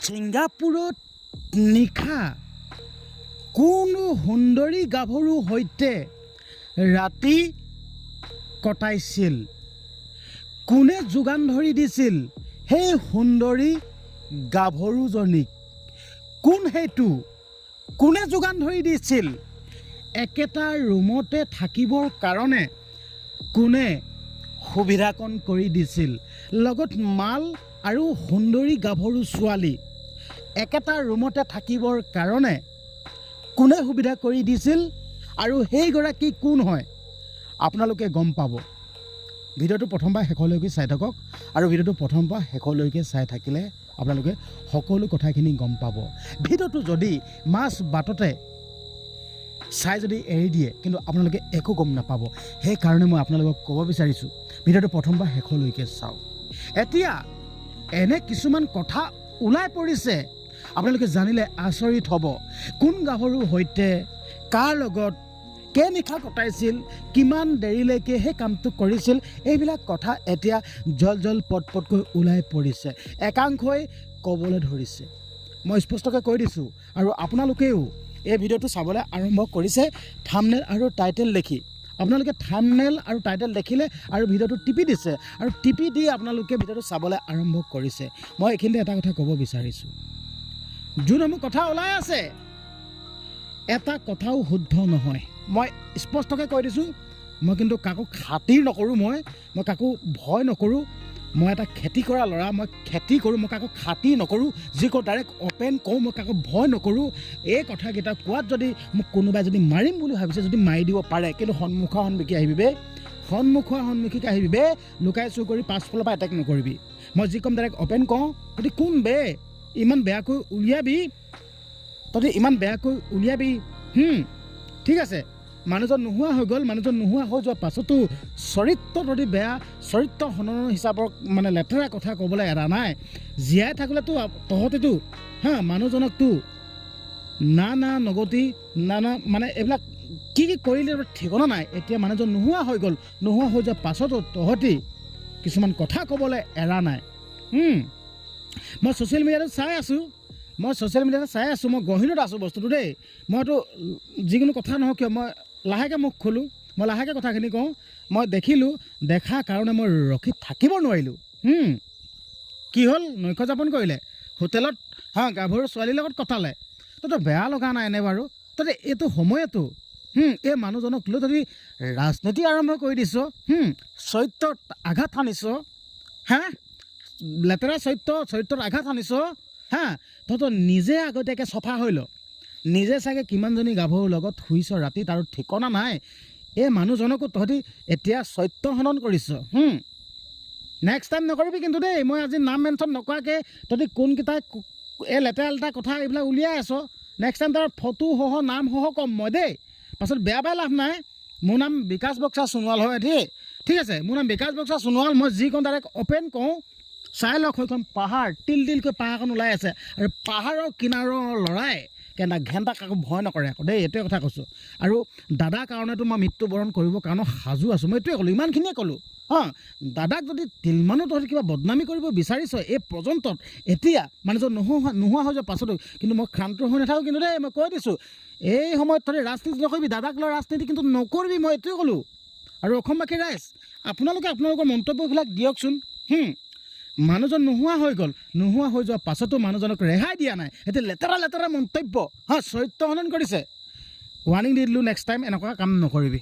ছিংগাপুৰত নিশা কোনো সুন্দৰী গাভৰুৰ সৈতে ৰাতি কটাইছিল। কোনে যোগান ধৰি দিছিল সেই সুন্দৰী গাভৰুজনীক? কোন সেইটো? কোনে যোগান ধৰি দিছিল? একেটা ৰুমতে থাকিবৰ কাৰণে কোনে সুবিধাকণ কৰি দিছিল? লগত মাল আৰু সুন্দৰী গাভৰু ছোৱালী একেটা ৰুমতে থাকিবৰ কাৰণে কোনে সুবিধা কৰি দিছিল আৰু সেইগৰাকী কোন হয় আপোনালোকে গম পাব। ভিডিঅ'টো প্ৰথমবাৰ শেষলৈকে চাই থাকক আৰু ভিডিঅ'টো প্ৰথমবাৰ শেষলৈকে চাই থাকিলে আপোনালোকে সকলো কথাখিনি গম পাব। ভিডিঅ'টো যদি মাছ বাটতে চাই যদি এৰি দিয়ে কিন্তু আপোনালোকে একো গম নাপাব। সেইকাৰণে মই আপোনালোকক ক'ব বিচাৰিছোঁ ভিডিঅ'টো প্ৰথমবাৰ শেষলৈকে চাওক। এতিয়া এনে কিছুমান কথা ওলাই পৰিছে, আপোনালোকে জানিলে আচৰিত হ'ব। কোন গাভৰুৰ সৈতে কাৰ লগত কেনিশা কটাইছিল, কিমান দেৰিলৈকে সেই কামটো কৰিছিল, এইবিলাক কথা এতিয়া জল পটকৈ ওলাই পৰিছে। একাংশই ক'বলৈ ধৰিছে। মই স্পষ্টকৈ কৈ দিছোঁ আৰু আপোনালোকেও এই ভিডিঅ'টো চাবলৈ আৰম্ভ কৰিছে থাম্বনেল আৰু টাইটেল দেখি। আপোনালোকে থাম্বনেল আৰু টাইটেল দেখিলে আৰু ভিডিঅ'টো টিপি দিছে আৰু টিপি দি আপোনালোকে ভিডিঅ'টো চাবলৈ আৰম্ভ কৰিছে। মই এইখিনিতে এটা কথা ক'ব বিচাৰিছোঁ, যোনসমূহ কথা ওলাই আছে এটা কথাও শুদ্ধ নহয়। মই স্পষ্টকৈ কৈ দিছোঁ, মই কিন্তু কাকো খাতিৰ নকৰোঁ, মই কাকো ভয় নকৰোঁ। মই এটা খেতি কৰা ল'ৰা, মই খেতি কৰোঁ, মই কাকো খাতিৰ নকৰোঁ। যি কওঁ ডাইৰেক্ট অ'পেন কওঁ, মই কাকো ভয় নকৰোঁ। এই কথাকেইটা কোৱাত যদি মোক কোনোবাই যদি মাৰিম বুলি ভাবিছে যদি মাৰি দিব পাৰে, কিন্তু সন্মুখী আহিবি, সন্মুখীকে আহিবি, লুকাই চুৰ কৰি পাছফালৰ পৰা এটেক নকৰিবি। মই যি ক'ম ডাইৰেক্ট অ'পেন কওঁ। তহঁতি কোন বে ইমান বেয়াকৈ উলিয়াবি, ঠিক আছে। মানুহজন নোহোৱা হৈ গ'ল, মানুহজন নোহোৱা হৈ যোৱাৰ পাছতো চৰিত্ৰ যদি বেয়া, চৰিত্ৰ হননৰ হিচাপৰ মানে লেতেৰা কথা ক'বলৈ এৰা নাই। জীয়াই থাকিলেতো তহঁতেতো মানুহজনকতো না নগতি না মানে এইবিলাক কি কৰিলে ঠিকনা নাই। এতিয়া মানুহজন নোহোৱা হৈ গ'ল, নোহোৱা হৈ যোৱাৰ পাছতো তহঁতি কিছুমান কথা ক'বলৈ এৰা নাই। মই ছ'চিয়েল মিডিয়াটো চাই আছোঁ, মই গহীনত আছোঁ বস্তুটো দেই। মইতো যিকোনো কথা নহওক কিয় মই লাহেকৈ মুখ খোলোঁ, মই লাহেকৈ কথাখিনি কওঁ। মই দেখিলোঁ, দেখা কাৰণে মই ৰখি থাকিব নোৱাৰিলোঁ। কি হ'ল? নৈশ যাপন কৰিলে, হোটেলত গাভৰু ছোৱালীৰ লগত কটালে। তহঁতৰ বেয়া লগা নাই এনে বাৰু? তহঁতে এইটো সময়তো এই মানুহজনক লৈ তহঁতি ৰাজনীতি আৰম্ভ কৰি দিছ, চৰিত্ৰত আঘাত সানিছ, লেতেৰা চৰিত্ৰত আঘাত সানিছ। তহঁতৰ নিজে আগতীয়াকৈ চফা হৈ ল। নিজে চাগে কিমানজনী গাভৰুৰ লগত শুইছ ৰাতি তাৰো ঠিকনা নাই। এই মানুহজনকো তহঁতি এতিয়া চৰিত্ৰ হনন কৰিছ। নেক্সট টাইম নকৰিবি কিন্তু দেই। মই আজি নাম মেনশ্যন নকৰাকৈ তহঁতি কোনকেইটাই এই লেতেৰা কথা এইবিলাক উলিয়াই আছ। নেক্সট টাইম তাৰ ফটোসহ নামসহ ক'ম মই দেই। পাছত বেয়া লাভ নাই। মোৰ নাম বিকাশ বক্সা সোণোৱাল হয় দেই, ঠিক আছে। মোৰ নাম বিকাশ বক্সা সোণোৱাল। মই যি কওঁ ডাইৰেক্ট অ'পেন কওঁ। চাই লওক, সেইখন পাহাৰ তিলকৈ পাহাৰখন ওলাই আছে আৰু পাহাৰৰ কিনাৰৰ ল'ৰাই ঘেণ্টা কাকো ভয় নকৰে আকৌ দেই, এইটোৱে কথা কৈছোঁ। আৰু দাদাৰ কাৰণেতো মই মৃত্যুবৰণ কৰিবৰ কাৰণে সাজু আছোঁ। মই এইটোৱে ক'লোঁ, ইমানখিনিয়ে ক'লোঁ। দাদাক যদি তিলমানো তহঁতি কিবা বদনামী কৰিব বিচাৰিছ এই পৰ্যন্তত, এতিয়া মানুহজন নোহোৱা হৈ যোৱাৰ পাছতো কিন্তু মই ক্ষান্ত হৈ নাথাকোঁ কিন্তু দেই। মই কৈ দিছোঁ, এই সময়ত তহঁতি ৰাজনীতি নকৰিবি, দাদাক লৈ ৰাজনীতি কিন্তু নকৰিবি, মই এইটোৱে ক'লোঁ। আৰু অসমবাসী ৰাইজ আপোনালোকে আপোনালোকৰ মন্তব্যবিলাক দিয়কচোন। মানুহজন নোহোৱা হৈ গ'ল, নোহোৱা হৈ যোৱাৰ পাছতো মানুহজনক ৰেহাই দিয়া নাই। এতিয়া লেতেৰা মন্তব্য চৰিত্ৰ হনন কৰিছে। ৱাৰ্ণিং দি দিলোঁ, নেক্সট টাইম এনেকুৱা কাম নকৰিবি।